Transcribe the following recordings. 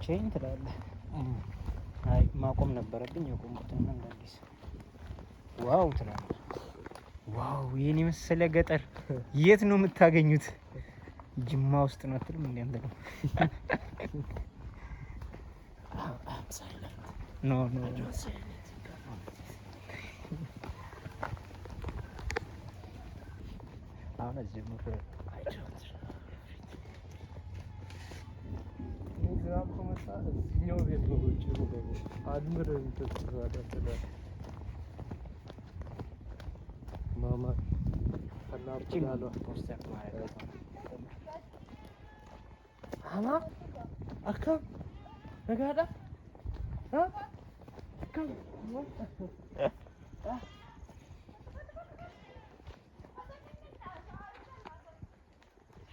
ብቻዬን ትላለህ። አይ ማቆም ነበረብኝ የቆምኩትና እንዳዲስ ዋው ትላለህ። ዋው የኔ መሰለ ገጠር የት ነው የምታገኙት? ጅማ ውስጥ ነው አትልም እንዴ አንተ ነው? ኖ አሁን እዚህ ሙር ዝናብ ከመጣ እዚህኛው ቤት ነው ውጭ ነው አድምረን ተጽፏል። ማማ አናብላሎ ፖስተር ማለት ነው። አማ አካ ነጋዳ አካ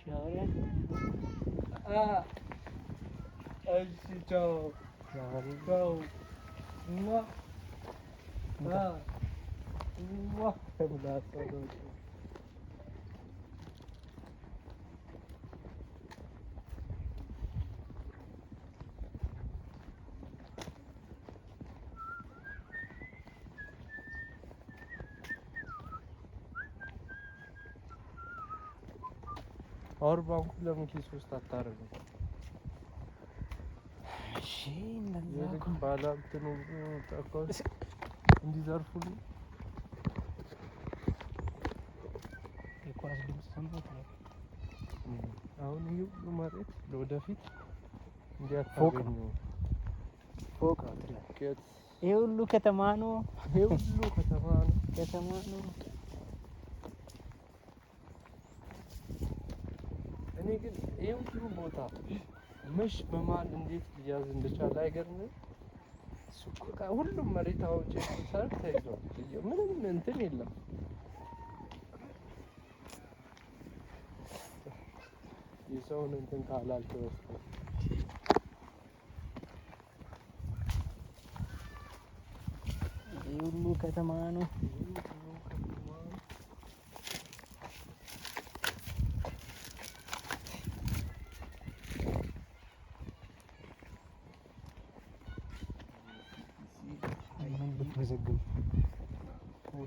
ሻወሪያ እሺ ቻው ቻው और बांकु ለምን ኪስ ውስጥ አታረግም? እሺ እንደዛ የልክም ባላንት ነው ተቆስ እንዲዘርፉልኝ የኳስ ድምጽ ሰምተህ ነው። አሁን ይሄ መሬት ለወደፊት እንዲያታገኙ ፎቅ ነው ትላለህ። ከት ይሄ ሁሉ ከተማ ነው። ይሄ ሁሉ ከተማ ነው። እኔ ግን ይሄ ሁሉ ቦታ ምሽ በማን እንዴት ሊያዝ እንደቻለ አይገርምም? ሱቁ ሁሉም መሬት አውጪ ሰርክ ተይዟል። ምንም እንትን የለም። የሰውን እንትን ካላልከው ይሄ ሁሉ ከተማ ነው።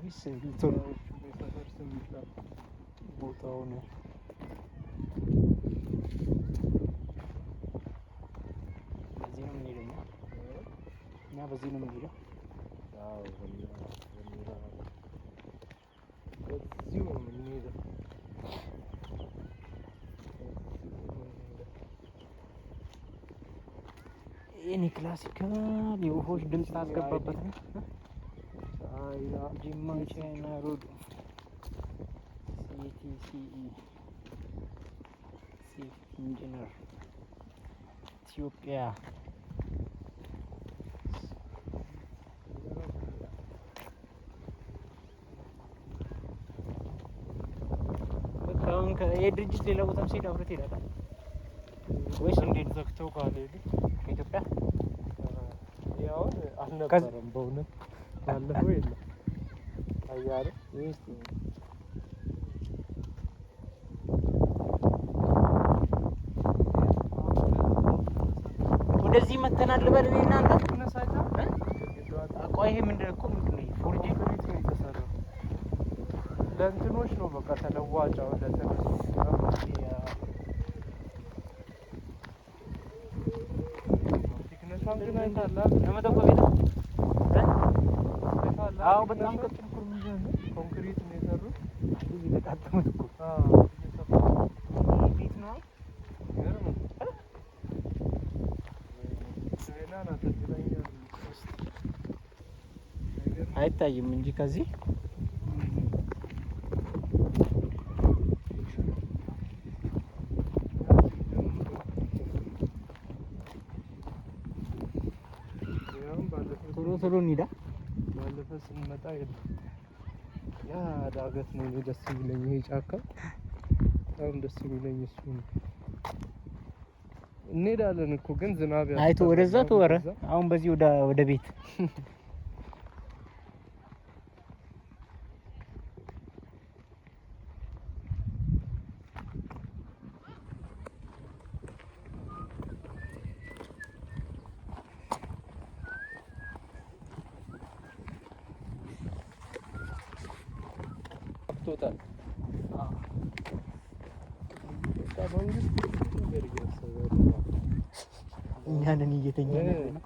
ወይስ ቦታው ነው? በዚህ ነው የምንሄደው እኛ በዚህ ነው የምንሄደው። አዎ በዚሁ ነው የምንሄደው። የኔ ክላሲካል የወፎች ድምፅ አስገባበት ነው። ጅማ ቻይና ሮድ ሲቲሲኢ ሲቪል ኢንጂነር ኢትዮጵያ በቃውን የድርጅት ሌላ ቦታም ሲሄድ አብረህ ትሄዳለህ ወይስ እንዴት? ዘግተው ካልሄዱ ከኢትዮጵያ ያው አልነበረም በእውነት ባለፈው የለም አያረ እስቲ ወደዚህ መተናል ልበል እኔ እናንተ ነሳታ ቆይ ይሄ ምንድን ነው? ፎርጂ ኮንክሪት ነው የተሰራው። ለእንትኖች ነው በቃ ተለዋጭ ወደ ተነሱ ቴክኒሻን ግን አይታላል ለመጠቆም ቤት አዎ በጣም ቀጥል ኮንክሪት ነው የሰሩት። እየተቃጠሙት እኮ ቤት ነው አይታይም እንጂ ከዚህ ቶሎ እንሂዳ። ባለፈው ስንመጣ የለም ያ ዳገት ነው ደስ የሚለኝ። ይሄ ጫካ በጣም ደስ የሚለኝ እሱ ነው። እንሄዳለን እኮ ግን ዝናብ አይቶ ወደዛ ተወረ። አሁን በዚህ ወደ ቤት ገብቶታል። መንግስት ነገር እያሰበ እኛንን እየተኛ ነው።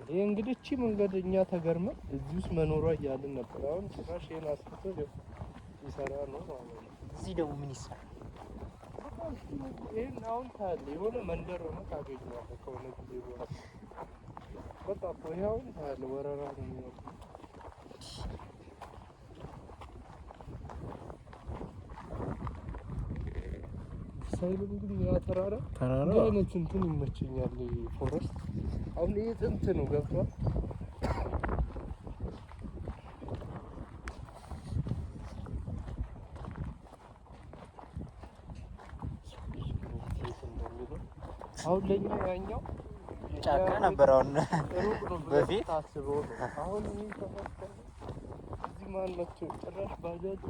ይሄ እንግዲህ እቺ መንገድ እኛ ተገርመን እዚህ ውስጥ መኖሯ እያልን ነበር። አሁን ጭራሽ ይሄን አስፍቶ ይሰራ ነው ማለት ነው። እዚህ ደግሞ ምን ይሰራል? ይሄን አሁን ታያለህ፣ የሆነ መንደር ሆነ ታገኘዋለህ ከሆነ ጊዜ በኋላ በቃ እኮ ይሄ አሁን ታያለህ፣ ወረራ ነው የሚሆነው። ሳይልም ግን ያ ተራራ አይነት እንትን ይመቸኛል። ፎረስት አሁን ይሄ ጥንት ነው ገብቷል። አሁን ለኛ ያኛው ጫካ ነበር። አሁን በፊት ታስበው ነው። አሁን ይሄ ተፈጠረ እዚህ ማን መጥቶ ጭራሽ ባጃጅ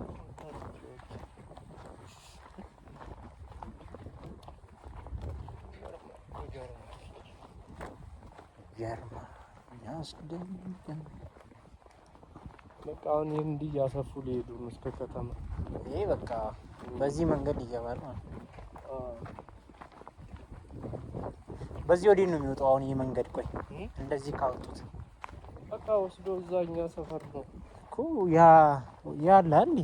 በቃ አሁን ይሄን እንዲህ እያሰፉ ሊሄዱ ነው እስከ ከተማ። ይሄ በቃ በዚህ መንገድ ይገባል ማለት ነው። በዚህ ወዲህ ነው የሚወጣው አሁን ይሄ መንገድ። ቆይ እንደዚህ ካወጡት በቃ ወስዶ እዛኛ ሰፈር ነው እኮ ያ አለ እንዴ?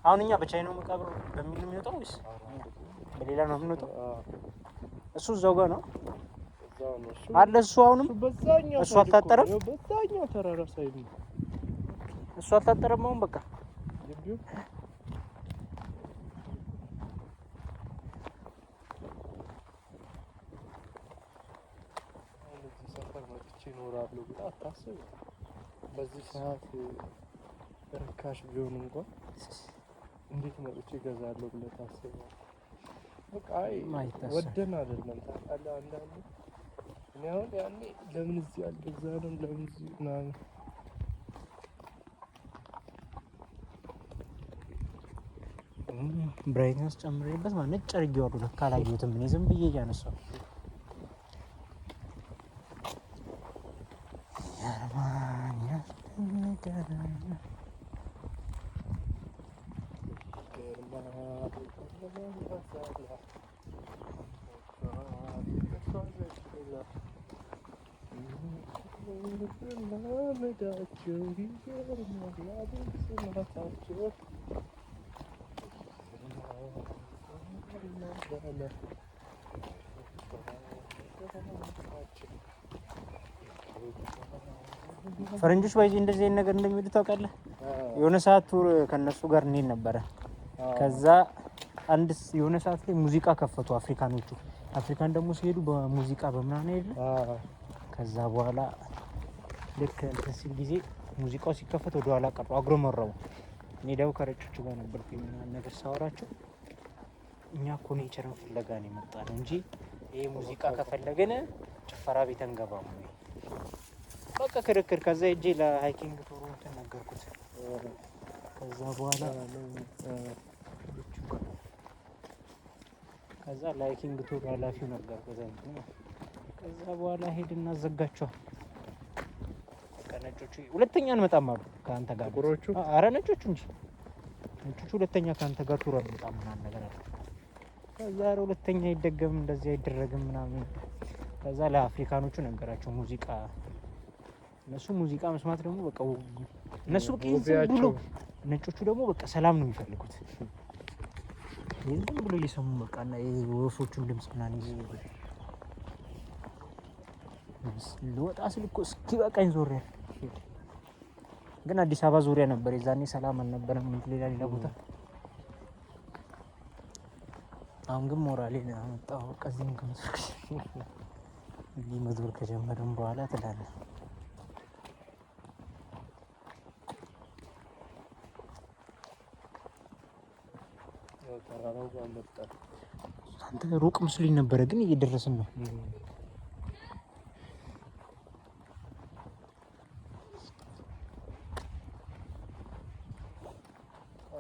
አሁን እኛ በቻይናው መቃብር በሚል ነው የሚወጣው ወይስ በሌላ ነው የምንወጣው? እሱ እዛው ጋር ነው አለ። እሱ አሁንም እሱ አልታጠረም። በዛኛው ተራራ ሳይድ ነው እሱ አልታጠረም። አሁን በቃ ሰፈር መጥቼ እኖራለሁ ብለህ አታስብ። በዚህ ሰዓት ርካሽ ቢሆን እንኳን እንዴት መጥቼ እገዛለሁ ብለህ ታስባለህ? በቃ ወደን አይደለም ታውቃለህ። አንዳንዴ እኔ አሁን ያኔ ለምን እዚህ አልገዛንም ለምን እዚህ ምናምን ብራይትነስ ጨምሬበት ማለት ነጭ አድርጌዋለሁ። ለካ አላየሁትም እኔ ዝም ብዬ እያነሳሁ ፈረንጆች ባይዚ እንደዚህ አይነት ነገር እንደሚወዱ ታውቃለህ። የሆነ ሰዓት ቱር ከነሱ ጋር እንሄድ ነበረ። ከዛ አንድ የሆነ ሰዓት ላይ ሙዚቃ ከፈቱ አፍሪካኖቹ። አፍሪካን ደግሞ ሲሄዱ በሙዚቃ በምናምን ሄዱ። ከዛ በኋላ ልክ እንትን ሲል ጊዜ ሙዚቃው ሲከፈት ወደ ኋላ ቀሩ፣ አጉረመረሙ። እኔ ደግሞ ከረጮቹ ጋር ነበርኩኝ ምናምን ነገር ሳወራቸው እኛ እኮ ኔቸርን ፍለጋ ነው የመጣነው እንጂ ይሄ ሙዚቃ ከፈለገን ጭፈራ ቤት አንገባም ወይ በቃ ክርክር። ከዛ ሄጄ ለሃይኪንግ ቱሩ እንትን ነገርኩት። ከዛ በኋላ ለሃይኪንግ ቱር ኃላፊው ነገርኩት። ከዛ በኋላ ሄድና ዘጋቸዋል። በቃ ነጮቹ ሁለተኛ አንመጣም አሉ ከአንተ ጋር። ጥቁሮቹ ኧረ ነጮቹ እንጂ ነጮቹ ሁለተኛ ከአንተ ጋር ቱር አንመጣም ምናምን ነገር አለ። ከዛ ሁለተኛ አይደገም እንደዚህ አይደረግም ምናምን። ከዛ ለአፍሪካኖቹ ነገራቸው ሙዚቃ። እነሱ ሙዚቃ መስማት ደግሞ በቃ እነሱ በቃ ዝም ብሎ፣ ነጮቹ ደግሞ በቃ ሰላም ነው የሚፈልጉት። ዝም ብሎ እየሰሙ በቃ እና የወፎቹን ድምጽ ምናምን ልወጣ ስል እኮ እስኪበቃኝ ዞር ያለ ግን አዲስ አበባ ዙሪያ ነበር የዛኔ ሰላም አልነበረም። ሌላ ቦታ አሁን ግን ሞራሌን አመጣው። ከዚህም መዞር ከጀመርን በኋላ ትላለህ ተራራው ጋር መጣን። አንተ ሩቅ መስሎኝ ነበረ ግን እየደረስን ነው።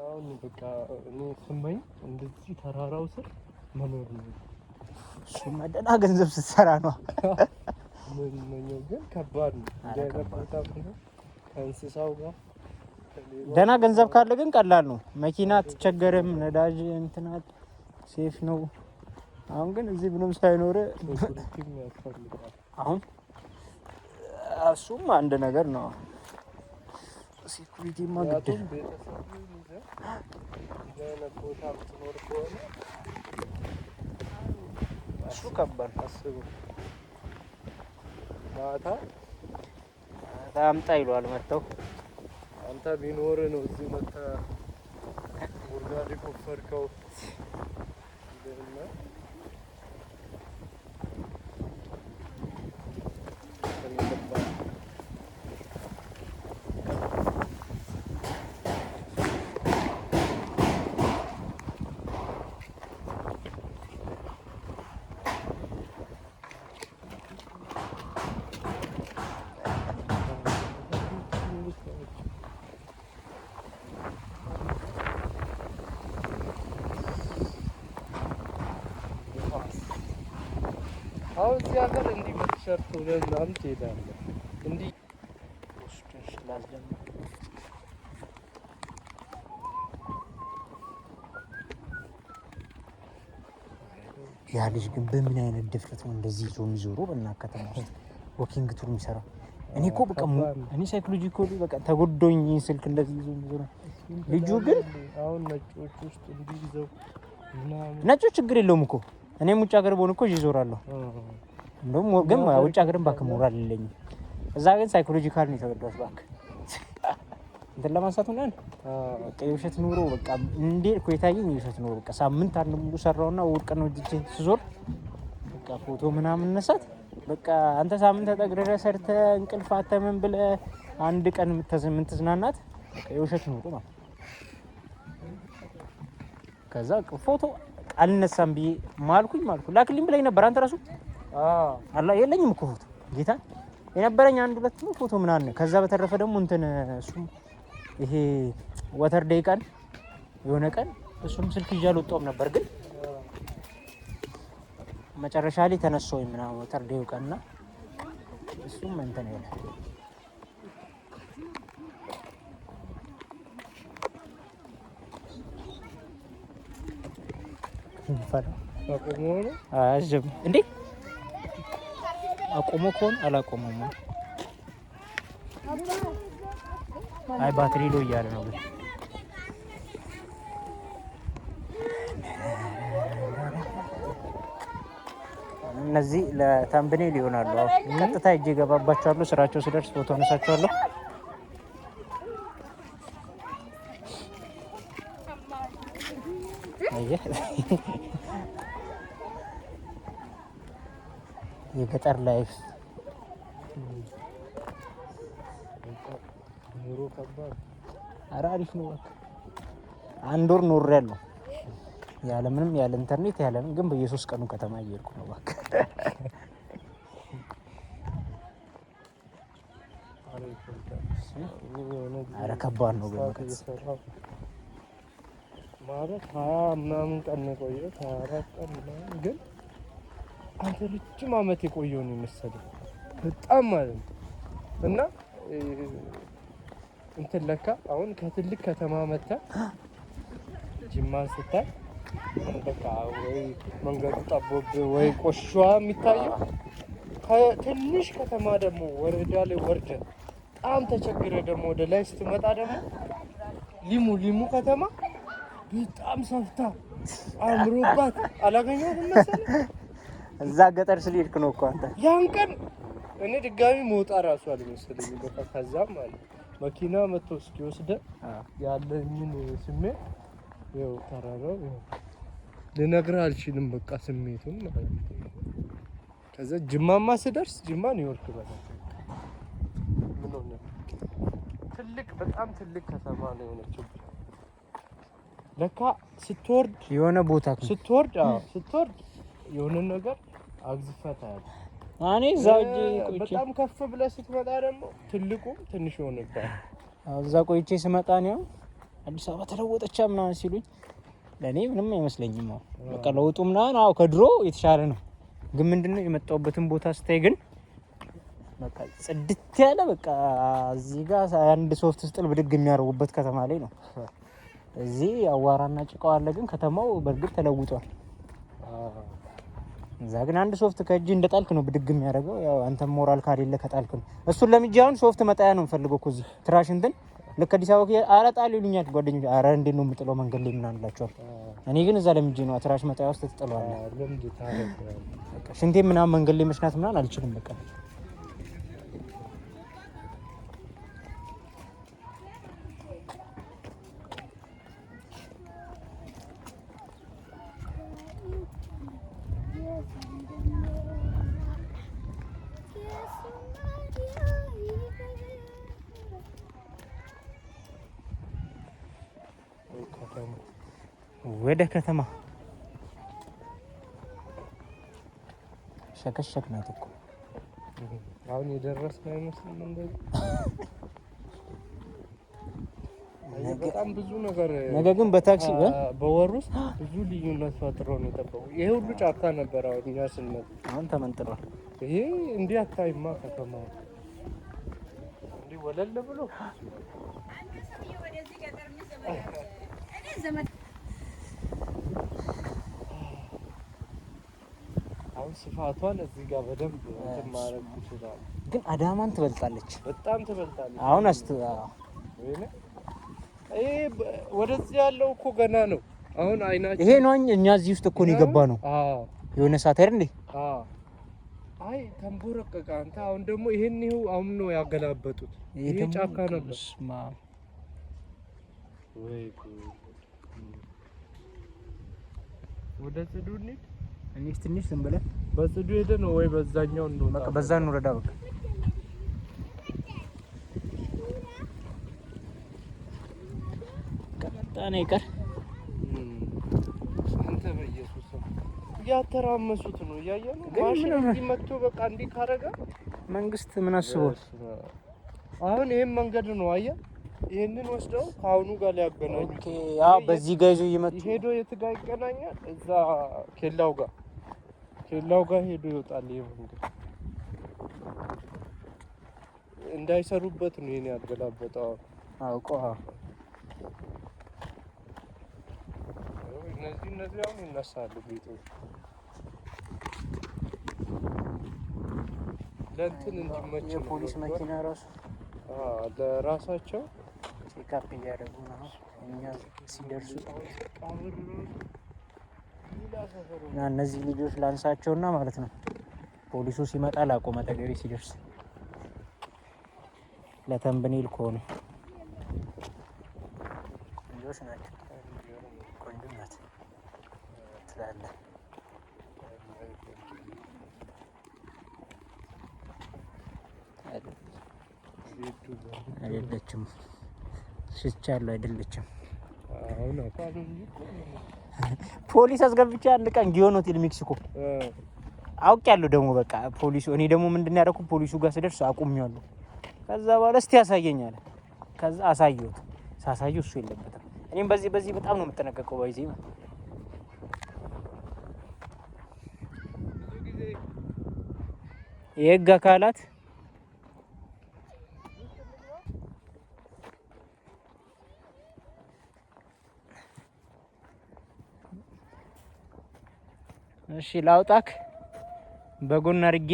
አሁን በቃ እኔ ስመኝ እንደዚህ ተራራው ስር መኖር ነው። እሱማ ደህና ገንዘብ ስትሰራ ነው። ምን ግን ከባድ ነው። ከእንስሳው ጋር ደህና ገንዘብ ካለ ግን ቀላል ነው። መኪና አትቸገርም፣ ነዳጅ እንትናት ሴፍ ነው። አሁን ግን እዚህ ምንም ሳይኖር አሁን እሱም አንድ ነገር ነው። ሴኩሪቲ ማግኘት እሱ ከባድ አስቡ። ማታ አምጣ ይሏል መጥተው። አንተ ቢኖር ነው እዚህ መጣ ጉድጓድ ቆፈርከው። አሁን እዚህ ሀገር እንዲህ በቲሸርት ሆነህ ምናምን ትሄዳለህ። እንዲህ ውስጥሽ ላስደምጥ ያ ልጅ ግን በምን አይነት ድፍረት ነው እንደዚህ ይዞ የሚዞረው? በእናትህ ከተማ ውስጥ ወኪንግ ቱር የሚሰራው። እኔ እኮ በቃ እኔ ሳይኮሎጂ እኮ በቃ ተጎዶኝ ስልክ እንደዚህ ይዞ የሚዞረው ልጁ። ግን አሁን ነጮች ውስጥ እንዲህ ይዘው ምናምን ነጮች ችግር የለውም እኮ እኔም ውጭ ሀገር በሆነ እኮ ይዞራለሁ። እንደውም ግን ውጭ ሀገርም እባክህ ሞራል የለኝም። እዛ ግን ሳይኮሎጂካል ነው የተበዳሁት እባክህ እንትን ለማንሳት ሆነን በቃ የውሸት ኑሮ በቃ እንዴ እኮ የታየኝ የውሸት ኑሮ በቃ ሳምንት አንድ ሙሉ ሰራውና እሑድ ቀን ወጥቼ ስዞር በቃ ፎቶ ምናምን ነሳት። በቃ አንተ ሳምንት ተጠግረህ ሰርተህ እንቅልፍ አተህ ምን ብለህ አንድ ቀን የምትዝናናት በቃ የውሸት ኑሮ ነው። ከዛ ፎቶ አልነሳም ብዬ ማልኩኝ ላክልኝ ብለኝ ነበር። አንተ ራሱ አላ የለኝም እኮ ፎቶ ጌታ የነበረኝ አንድ ሁለት ነው ፎቶ ምናምን። ከዛ በተረፈ ደግሞ እንትን እሱ ይሄ ወተር ዴይ ቀን የሆነ ቀን እሱም ስልክ ይዤ አልወጣሁም ነበር። ግን መጨረሻ ላይ ተነሳሁኝ ምናምን ወተር ዴይ ቀንና እሱም እንትን ይላል እንዴ አቆሞ ከሆነ አላቆመም። አይ ባትሪ ሎ እያለ ነው። ግን እነዚህ ለታምብኔል ይሆናሉ። ቀጥታ እጄ ገባባቸዋለሁ። ስራቸው ሲደርስ ፎቶ አነሳቸዋለሁ። የገጠር ላይፍ ኑሮ ከባድ። ኧረ አሪፍ ነው። አንድ ወር ኖሬያለሁ ያለምንም ያለ ኢንተርኔት ያለምን ግን በየሶስት ቀኑ ከተማ እየሄድኩ ነው። እባክህ ኧረ ከባድ ነው። ማለት 20 ምናምን ቀን ነው የቆየሁት 24 ቀን ምናምን። ግን አንተ ረጅም ዓመት የቆየው ነው የመሰለኝ በጣም ማለት ነው። እና እንትን ለካ አሁን ከትልቅ ከተማ መጥተህ ጅማን ስታይ በቃ ወይ መንገዱ ጠቦብህ ወይ ቆሻ የሚታየው ከትንሽ ከተማ ደግሞ ወረዳ ላይ ወርደህ በጣም ተቸግረህ ደግሞ ወደ ላይ ስትመጣ ደግሞ ሊሙ ከተማ በጣም ሰፍታ አምሮባት አላገኘሁትም መሰለኝ። እዛ ገጠር ስለሄድክ ነው እኮ አንተ። ያን ቀን እኔ ድጋሚ መውጣ ራሱ አልመሰለኝም። በቃ ከዛም ማለት መኪና መጥቶ እስኪወስደህ ያለኝን ስሜት ያው ተራራው ልነግርህ አልችልም። በቃ ስሜቱን ማለት ነው። ከዛ ጅማማ ስደርስ ጅማ ኒውዮርክ በቃ ምን ሆነ ትልቅ በጣም ትልቅ ከተማ ነው የሆነችው። ለካ ስትወርድ የሆነ ቦታ ስትወርድ የሆነ ነገር አግዝፈታል። እኔ እዛው በጣም ከፍ ብለህ ስትመጣ ደግሞ ትልቁ ትንሽ ይሆንብሃል። እዛ ቆይቼ ስመጣ ነው አዲስ አበባ ተለወጠች ምናምን ሲሉኝ ለኔ ምንም አይመስለኝም። በቃ ለውጡ ምናምን ከድሮ የተሻለ ነው። ግን ምንድነው የመጣሁበትን ቦታ ስታይ ግን በቃ ጽድት ያለ በቃ እዚህ ጋር አንድ ሶፍት ስጥል ብድግ የሚያደርጉበት ከተማ ላይ ነው። እዚህ አዋራና ጭቃው አለ፣ ግን ከተማው በእርግጥ ተለውጧል። እዛ ግን አንድ ሶፍት ከእጅ እንደጣልክ ነው ብድግ የሚያደርገው። ያው አንተም ሞራል ካሌለ ከጣልክ ነው። እሱን ለምጄ አሁን ሶፍት መጣያ ነው የምፈልገው እኮ እዚህ ትራሽ እንትን ልክ አዲስ አበባ ኧረ ጣል ይሉኛል ጓደኞች። ኧረ እንዴት ነው የምጥለው መንገድ ላይ ምናምን እላቸዋለሁ። እኔ ግን እዛ ለምጄ ነው ትራሽ መጣያ ውስጥ ትጥለዋለህ። በቃ ሽንቴ ምናምን መንገድ ላይ መሽናት ምናምን አልችልም በቃ። ወደ ከተማ ሸከሸክናት እኮ አሁን የደረስን አይመስልም። እንደዚህ በጣም ብዙ ነገር ነገ ግን በታክሲ በወር ውስጥ ብዙ ልዩነት ፈጥሮ ነው የጠበቁ። ይሄ ሁሉ ጫካ ነበር። አሁን እኛ ስንመጣ አሁን ተመንጥሯል። ይሄ እንዲህ አታይማ ከተማው እንዲህ ወለል ብሎ አሁን ስፋቷን እዚህ ጋር በደንብ እንትን ማድረግ ይችላል። ግን አዳማን ትበልጣለች፣ በጣም ትበልጣለች። አሁን ይሄ ወደዚህ ያለው እኮ ገና ነው። አሁን አይናችን ይሄ ነው። እኛ እዚህ ውስጥ እኮ ነው የገባ ነው። የሆነ ሰዓት አይደል እንዴ? አይ ተንቦረቀቀ። አንተ አሁን ደግሞ ይሄን ይኸው አሁን ነው ያገላበጡት። ይሄ ጫካ ነበር። ወይ ወደ ጽዱ እንሂድ። እኔስ ትንሽ ዝም ብለን በጽዱ ሄደ ነው ወይ በዛኛው ነው? በቃ በዛ ነው ረዳ። በቃ ከመጣን አይቀር አንተ በኢየሱስ እያተራመሱት ነው እያየህ ነው። ማሽን እንዲመቶ በቃ እንዲህ ካረጋ መንግስት ምን አስቦ አሁን ይሄን መንገድ ነው አየህ፣ ይሄንን ወስደው ከአሁኑ ጋር ሊያገናኙ። ኦኬ ያው በዚህ ጋይዞ ይመጡ ሄዶ የት ጋር ይገናኛል? እዛ ኬላው ጋር ሄዶ ይወጣል። ይሄ መንገድ እንዳይሰሩበት ነው ይሄን ያገላበጠው። አውቆ እነዚህ አሁን ይነሳሉ ቤቶች ለእንትን እንዲመች ነው። የፖሊስ መኪና ራሱ ለራሳቸው ቼክአፕ እያደረጉ ነው። እኛ ሲደርሱ እና እነዚህ ልጆች ላንሳቸውና ማለት ነው ፖሊሱ ሲመጣ ላቆመ አጠገቤ ሲደርስ ለተንብኔል ከሆነ ልጆች ናቸው። ቆንጆ ናት ትላለህ። አይደለችም ሽቻለሁ። አይደለችም ፖሊስ አስገብቼ አንድ ቀን ጊዮን ሆቴል ሜክሲኮ አውቄያለሁ። ደግሞ በቃ ፖሊሱ እኔ ደግሞ ምንድን ያደረኩት ፖሊሱ ጋር ስደርስ አቁሜዋለሁ። ከዛ በኋላ እስቲ ያሳየኝ አለ። ከዛ አሳየሁት። ሳሳየው እሱ የለበትም። እኔም በዚህ በጣም ነው የምጠነቀቀው። ባይዜ የህግ አካላት እሺ ላውጣክ በጎን አድርጌ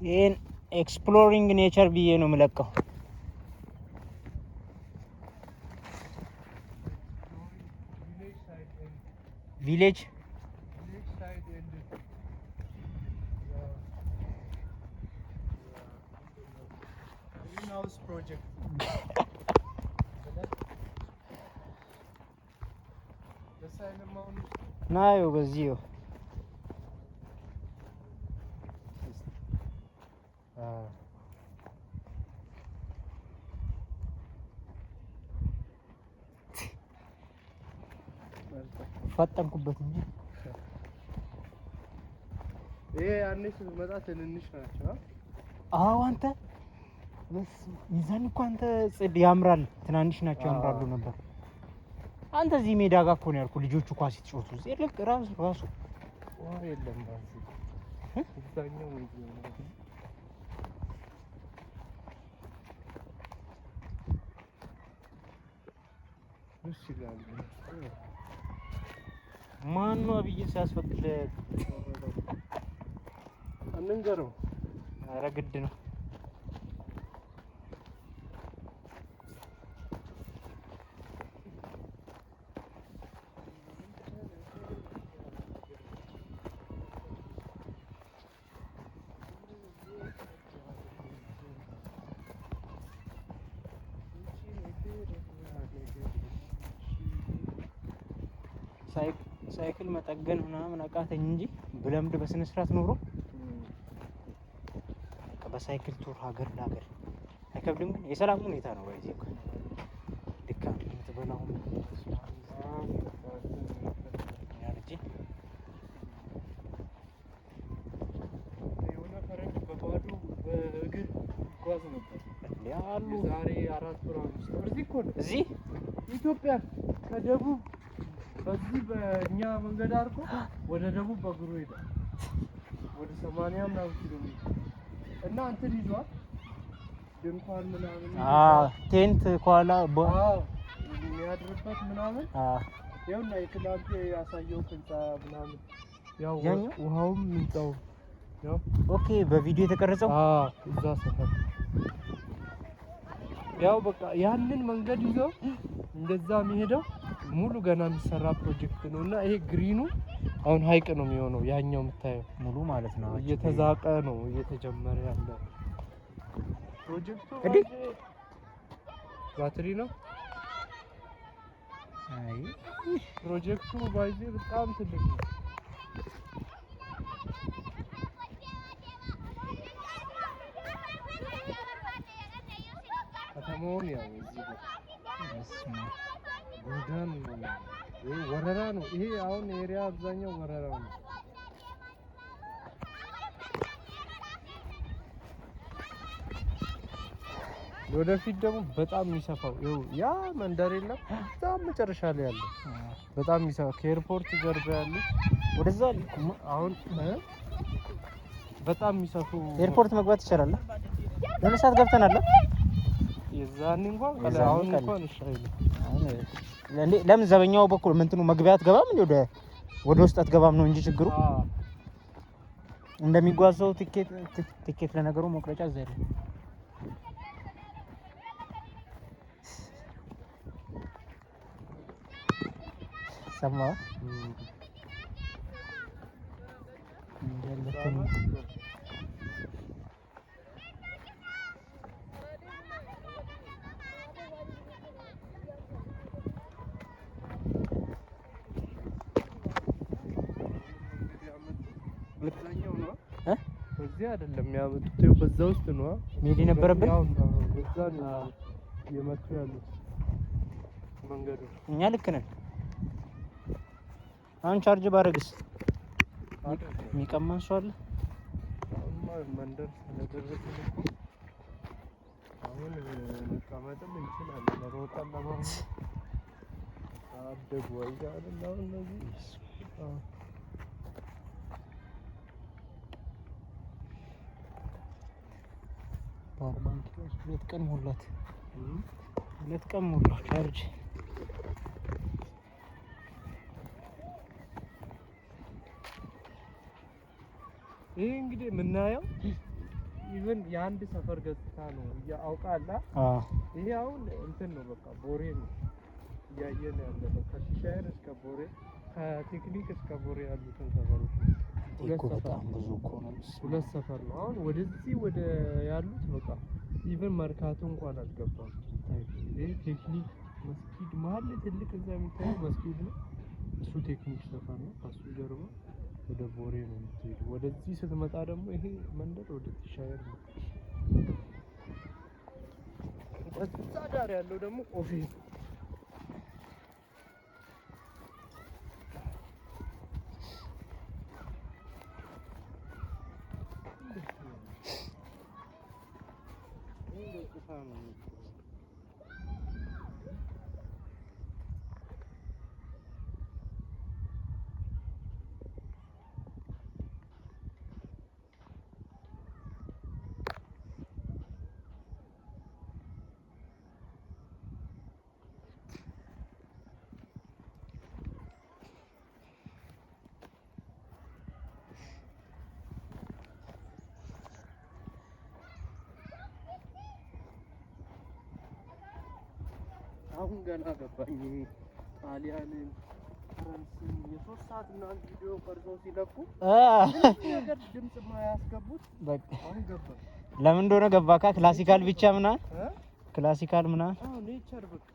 ይሄን ኤክስፕሎሪንግ ኔቸር ብዬ ነው የምለቀው። ቪሌጅ ናየው በዚህ ፈጠንኩበት እንጂ ይሄ ያኔ ስትመጣ ትንንሽ ናቸው። አዎ አንተ ሚዛን እኮ አንተ ጽድ ያምራል፣ ትናንሽ ናቸው ያምራሉ ነበር። አንተ እዚህ ሜዳ ጋር እኮ ነው ያልኩህ ልጆቹ ኳስ ሲጫወቱ ይልቅ ራሱ ውሃ የለም ማለት እዛኛው ነው። እሺ ይላል ማን ነው ብዬ ሲያስፈቅድ አንንገረው። ኧረ ግድ ነው። ሳይክል መጠገን ምናምን አቃተኝ እንጂ ብለምድ በስነ ስርዓት ኖሮ በሳይክል ቱር ሀገር ለሀገር አይከብድም። ግን የሰላም ሁኔታ ነው ወይ እኮ ድካም የምትበላው ያርጂ የሆነ ፈረንጅ በባዶ በእግር ጓዝ ነበር ያሉ ዛሬ 4 ወር 5 ወር እዚህ እኮ ነው እዚህ ኢትዮጵያ ከደቡብ በዚህ በእኛ መንገድ አድርጎ ወደ ደቡብ በእግሩ ሄዷል። ወደ 80 ምናምን ኪሎ ሜትር እና እንትን ይዟል ድንኳን ምናምን ቴንት ከኋላ የሚያድርበት ምናምን ይኸውና የትላንት ያሳየው ህንጻ ምናምን ያው ውሃውም ህንጻው ያው ኦኬ በቪዲዮ የተቀረጸው እዛ ሰፈር ያው በቃ ያንን መንገድ ይዘው እንደዛ የሚሄደው ሙሉ ገና የሚሰራ ፕሮጀክት ነው። እና ይሄ ግሪኑ አሁን ሀይቅ ነው የሚሆነው። ያኛው የምታየው ሙሉ ማለት ነው እየተዛቀ ነው እየተጀመረ ያለ ፕሮጀክቱ። ባትሪ ነው አይ ፕሮጀክቱ ባይዜ በጣም ትልቅ ነው። ከተማውን ያው እዚህ ጎዳን ይሄ ወረራ ነው። ይሄ አሁን ኤሪያ አብዛኛው ወረራ ነው። ወደፊት ደግሞ በጣም የሚሰፋው ይኸው ያ መንደር የለም በጣም መጨረሻ ላይ ያለው በጣም የሚሰፋው ከኤርፖርት ጀርባ ያለው ወደዛ አሁን በጣም የሚሰፉ ኤርፖርት መግባት ይቻላል። የሆነ ሰዓት ገብተናል። የዛኔ እንኳን አሁን እንኳን ይሻላል። ለምን ዘበኛው በኩል ምንትኑ መግቢያ አትገባም እንዴ? ወደ ውስጥ አትገባም ነው እንጂ ችግሩ እንደሚጓዘው ቲኬት ለነገሩ መቁረጫ እዛ ያለ ሰማ ሁለተኛው ነው በዚህ አይደለም ያመጡት በዛ ውስጥ ነው መሄድ የነበረብን በዛ ነው የመጡ ያሉት መንገዱ እኛ ልክ ነን። አሁን ቻርጅ ባረግስ የሚቀማን ሰው አለ? መንደር ስለደረስን አሁን መቀመጥም እንችላለን። ሮጠን ለማለት አደጉ አይደል? አሁን እነዚህ ፓወር ባንክ 2 ቀን ሞላት። 2 ቀን ሞላት ቻርጅ። ይሄ እንግዲህ የምናየው ኢቭን የአንድ ሰፈር ገጽታ ነው ያውቃላ። ይሄ አሁን እንትን ነው በቃ ቦሬ ነው እያየን ያለነው ከሲሻየር እስከ ቦሬ ከቴክኒክ እስከ ቦሬ ያሉትን ሰፈሮች ሁለት ሰፈር ነው። አሁን ወደዚህ ወደ ያሉት በቃ ኢቭን መርካቶ እንኳን አልገባም። ይሄ ቴክኒክ መስጊድ መሀል ትልቅ እዛ የሚታየው መስጊድ ነው። እሱ ቴክኒክ ሰፈር ነው። ከሱ ጀርባ ወደ ቦሬ ነው የምትሄደው። ወደዚህ ስትመጣ ደግሞ ይሄ መንደር ወደ ሲሻየር ነው። በዛ ዳር ያለው ደግሞ ቆፌ ነው። አሁን ገና ገባኝ። ጣሊያንን ፈረንስን የ3 ሰዓት እና ቪዲዮ ቀርጸው ሲለቁ ነገር ድምጽ ማያስገቡት በቃ አሁን ገባኝ። ለምን እንደሆነ ገባካ? ክላሲካል ብቻ ምናምን ክላሲካል ምናምን ኔቸር በቃ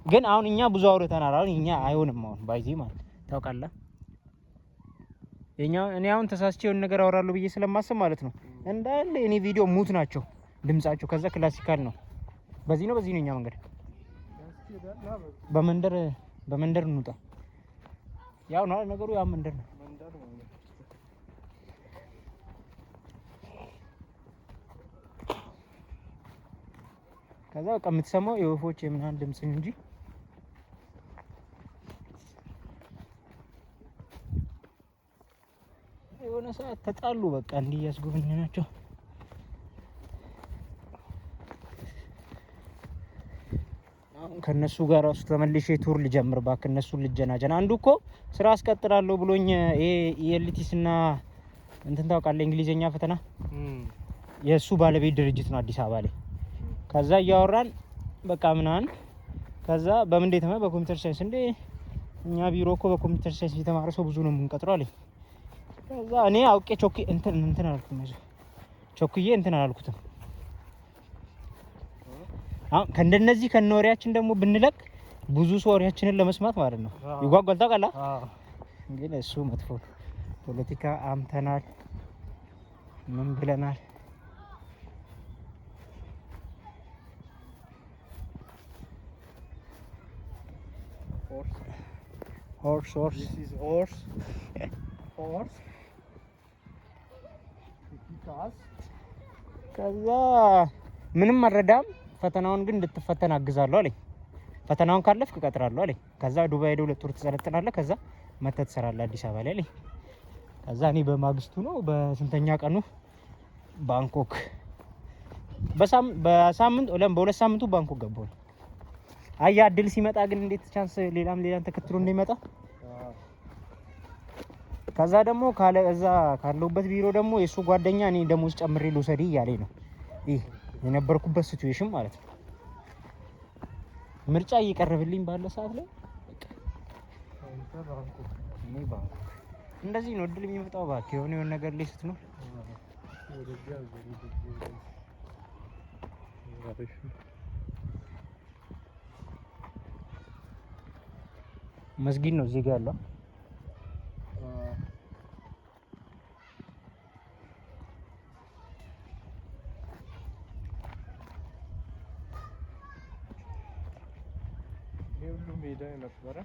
ግን አሁን እኛ ብዙ አውርተናል። አሁን እኛ አይሆንም አሁን ባይዚ ማለት ታውቃለህ። እኔ አሁን ተሳስቼ የሆነ ነገር አወራለሁ ብዬ ስለማስብ ማለት ነው እንዳለ እኔ ቪዲዮ ሙት ናቸው ድምጻቸው። ከዛ ክላሲካል ነው። በዚህ ነው እኛ መንገድ በመንደር እንውጣ። ያው ነው ነገሩ፣ ያው መንደር ነው። ከዛ በቃ የምትሰማው የወፎች የምናምን ድምጽ እንጂ የሆነ ሰዓት ተጣሉ። በቃ እንዲህ ያስጎበኘናቸው ከነሱ ጋር ራሱ ተመልሼ ቱር ልጀምር ባክ። እነሱን ልጀናጀን። አንዱ እኮ ስራ አስቀጥላለሁ ብሎኝ ይሄ የኤልቲስ እና እንትን ታውቃለህ እንግሊዘኛ ፈተና የሱ ባለቤት ድርጅት ነው አዲስ አበባ ላይ። ከዛ እያወራን በቃ ምናምን ከዛ በምን እንዴት ነው በኮምፒውተር ሳይንስ እንዴ እኛ ቢሮ እኮ በኮምፒውተር ሳይንስ የተማረ ሰው ብዙ ነው የምንቀጥረው አለኝ። ከዛ እኔ አውቄ እንትን አልኩኝ ቾክዬ እንትን አላልኩትም። አሁን ከእንደነዚህ ከነወሬያችን ደግሞ ብንለቅ ብዙ ሰው ወሬያችንን ለመስማት ማለት ነው ይጓጓል። ታውቃለህ? ግን እሱ መጥፎ ፖለቲካ አምተናል ምን ብለናል። ሆርስ ከዛ ምንም አልረዳም። ፈተናውን ግን እንድትፈተን አግዛለሁ አለኝ። ፈተናውን ካለፍክ እቀጥራለሁ አለኝ። ከዛ ዱባይ ሄደህ 2 ወር ትሰለጥናለህ፣ ከዛ መተህ ትሰራለህ አዲስ አበባ ላይ አለኝ። ከዛ እኔ በማግስቱ ነው በስንተኛ ቀኑ ባንኮክ በ2 ሳምንቱ ባንኮክ ገባሁ። አያ እድል ሲመጣ ግን እንዴት ቻንስ ሌላም ተከትሎ እንደሚመጣ ከዛ ደግሞ እዛ ካለውበት ቢሮ ደግሞ የሱ ጓደኛ እኔ ደሞዝ ጨምሬ ልውሰድ እያለኝ ነው። ይሄ የነበርኩበት ሲቹዌሽን ማለት ነው። ምርጫ እየቀረብልኝ ባለ ሰዓት ላይ እንደዚህ ነው እድል የሚመጣው። እባክህ የሆነ ነገር ላይ ስትኖር መስጊድ ነው እዚህ ጋር ያለው። ሁሉ ሜዳ ነበረ።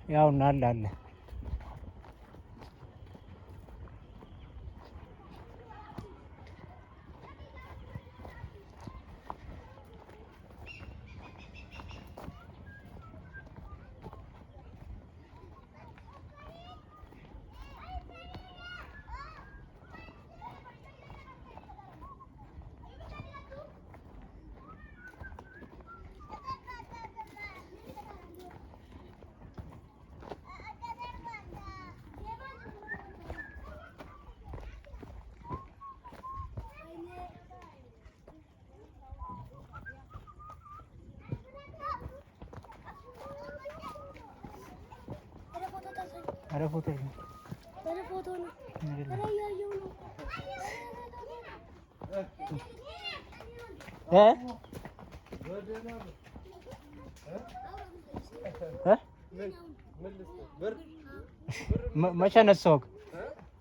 ያው አለ ኧረ ፎቶ ነው።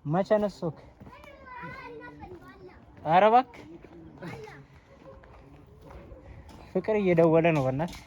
መቼ ነሳሁህ? ኧረ እባክህ ፍቅር እየደወለ ነው በእናትህ